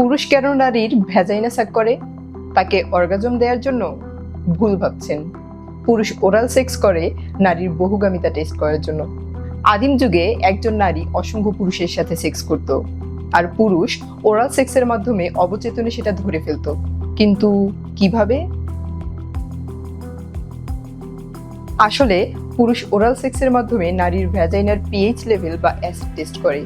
পুরুষ কেন নারীর ভ্যাজাইনা সাক করে? তাকে অর্গাজম দেওয়ার জন্য? ভুল ভাবছেন। পুরুষ ওরাল সেক্স করে নারীর বহুগামিতা টেস্ট করার জন্য। আদিম যুগে একজন নারী অসংখ্য পুরুষের সাথে সেক্স করত, আর পুরুষ ওরাল সেক্সের মাধ্যমে অবচেতনে সেটা ধরে ফেলত। কিন্তু কিভাবে? আসলে পুরুষ ওরাল সেক্সের মাধ্যমে নারীর ভ্যাজাইনার পিএইচ লেভেল বা অ্যাসিড টেস্ট করে।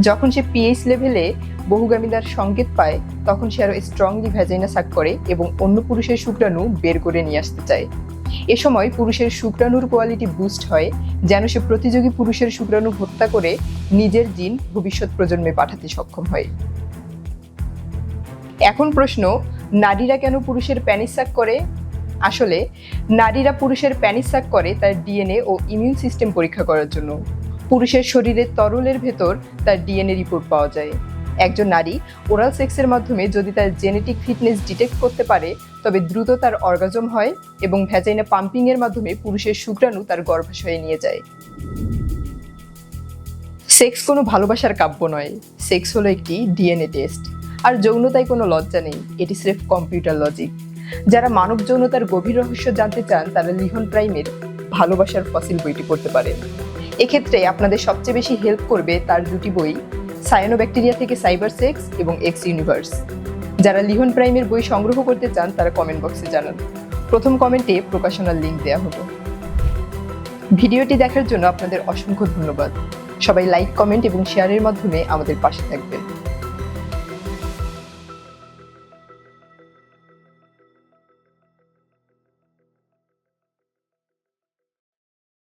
যখন সে পিএইচ লেভেলে বহুগামিতার সংকেত পায়, তখন সে আরো স্ট্রংলি ভ্যাজাইনা সাক করে এবং অন্য পুরুষের শুক্রাণু বের করে নিয়ে আসতে চায়। এ সময় পুরুষের শুক্রাণুর কোয়ালিটি বুস্ট হয়, যেন সে প্রতিযোগী পুরুষের শুক্রাণু হত্যা করে নিজের জিন ভবিষ্যৎ প্রজন্মে পাঠাতে সক্ষম হয়। এখন প্রশ্ন, নারীরা কেন পুরুষের প্যানিস সাক করে? আসলে নারীরা পুরুষের প্যানিস সাক করে তার ডিএনএ ও ইমিউন সিস্টেম পরীক্ষা করার জন্য। পুরুষের শরীরের তরলের ভেতর তার ডিএনএ রিপোর্ট পাওয়া যায়। একজন নারী ওরাল সেক্সের মাধ্যমে যদি তার জেনেটিক ফিটনেস ডিটেক্ট করতে পারে, তবে দ্রুত তার অর্গাজম হয় এবং ভ্যাজাইনা পাম্পিং এর মাধ্যমে পুরুষের শুক্রাণু তার গর্ভাশয়ে নিয়ে যায়। সেক্স কোনো ভালোবাসার কাব্য নয়, সেক্স হলো একটি ডিএনএ টেস্ট। আর যৌনতায় কোনো লজ্জা নেই, এটি স্রেফ কম্পিউটার লজিক। যারা মানব যৌনতার গভীর রহস্য জানতে চান, তারা লিহন প্রাইমের ভালোবাসার ফসিল বইটি পড়তে পারেন। এক্ষেত্রে আপনাদের সবচেয়ে বেশি হেল্প করবে তার দুটি বই, সায়ানোব্যাকটেরিয়া থেকে সাইবার সেক্স এবং এক্স ইউনিভার্স। যারা লিহন প্রাইমের বই সংগ্রহ করতে চান, তারা কমেন্ট বক্সে জানান। প্রথম কমেন্টে প্রকাশনার লিঙ্ক দেওয়া হলো। ভিডিওটি দেখার জন্য আপনাদের অসংখ্য ধন্যবাদ। সবাই লাইক, কমেন্ট এবং শেয়ারের মাধ্যমে আমাদের পাশে থাকবেন।